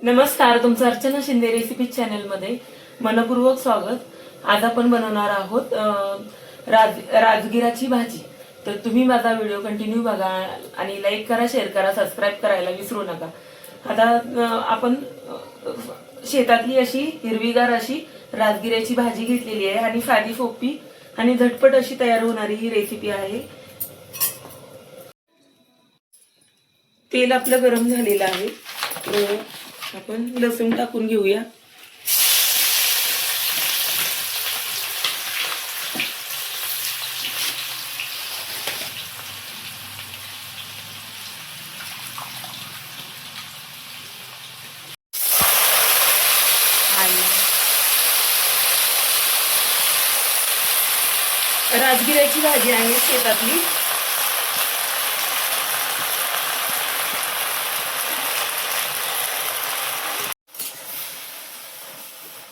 नमस्कार, तुमचं Archana Shinde recipe channel मध्ये मनपूर्वक स्वागत। आज आपण बनवणार आहोत राजगिराची भाजी। तर तुम्ही माझा व्हिडिओ कंटिन्यू बघा आणि लाईक करा, शेअर करा, सबस्क्राइब करायला विसरू नका। आता आपण शेतातली अशी हिरवीगार अशी राजगिराची भाजी घेतलेली आहे आणि साधी सोपी आणि झटपट अशी तयार होणारी ही रेसिपी आहे। तेल आपलं गरम झालेलं आहे, आपण लसूण टाकून घेऊया। राजगिराची भाजी आहे शेतातली।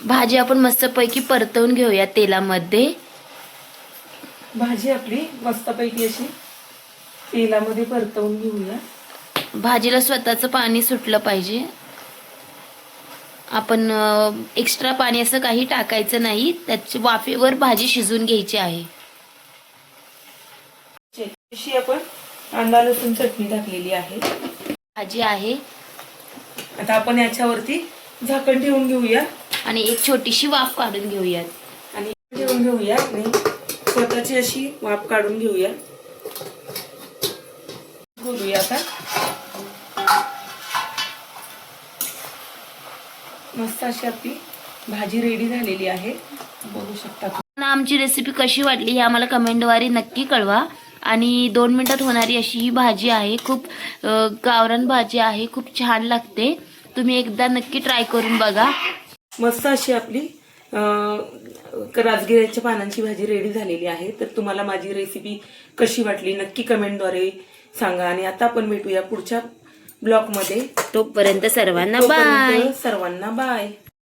भाजी आपण मस्तपैकी परतवून घेऊया तेलामध्ये। भाजी आपली मस्तपैकी अशी तेलामध्ये परतवून घेऊया। भाजीला स्वतःचं पाणी सुटलं पाहिजे। आपण एक्स्ट्रा पाणी असं काही टाकायचं नाही, त्याच्या वाफेवर भाजी शिजवून घ्यायची आहे। अशी आपण कांदा लसूण चटणी टाकलेली आहे, भाजी आहे। आता आपण याच्यावरती झाकण ठेवून घेऊया आणि एक छोटीशी वाफ काढून घेऊयात आणि ठेवून घेऊया आणि स्वतःची अशी वाफ काढून घेऊया। घोलूया आता। मस्त अशी आपली भाजी रेडी झालेली आहे, बघू शकता। आमची रेसिपी कशी वाटली हे आम्हाला कमेंटद्वारे नक्की कळवा। आणि 2 मिनिटात होणारी अशी ही भाजी आहे, खूप गावरान भाजी आहे, खूप छान लागते। तुम्ही एकदा नक्की ट्राय करून बघा। मस्त अशी आपली राजगिराच्या पानांची भाजी रेडी झालेली आहे। तर तुम्हाला माझी रेसिपी कशी वाटली नक्की कमेंटद्वारे सांगा। आणि आता आपण भेटूया पुढच्या ब्लॉग मध्ये। तोपर्यंत सर्वांना बाय। सर्वांना बाय।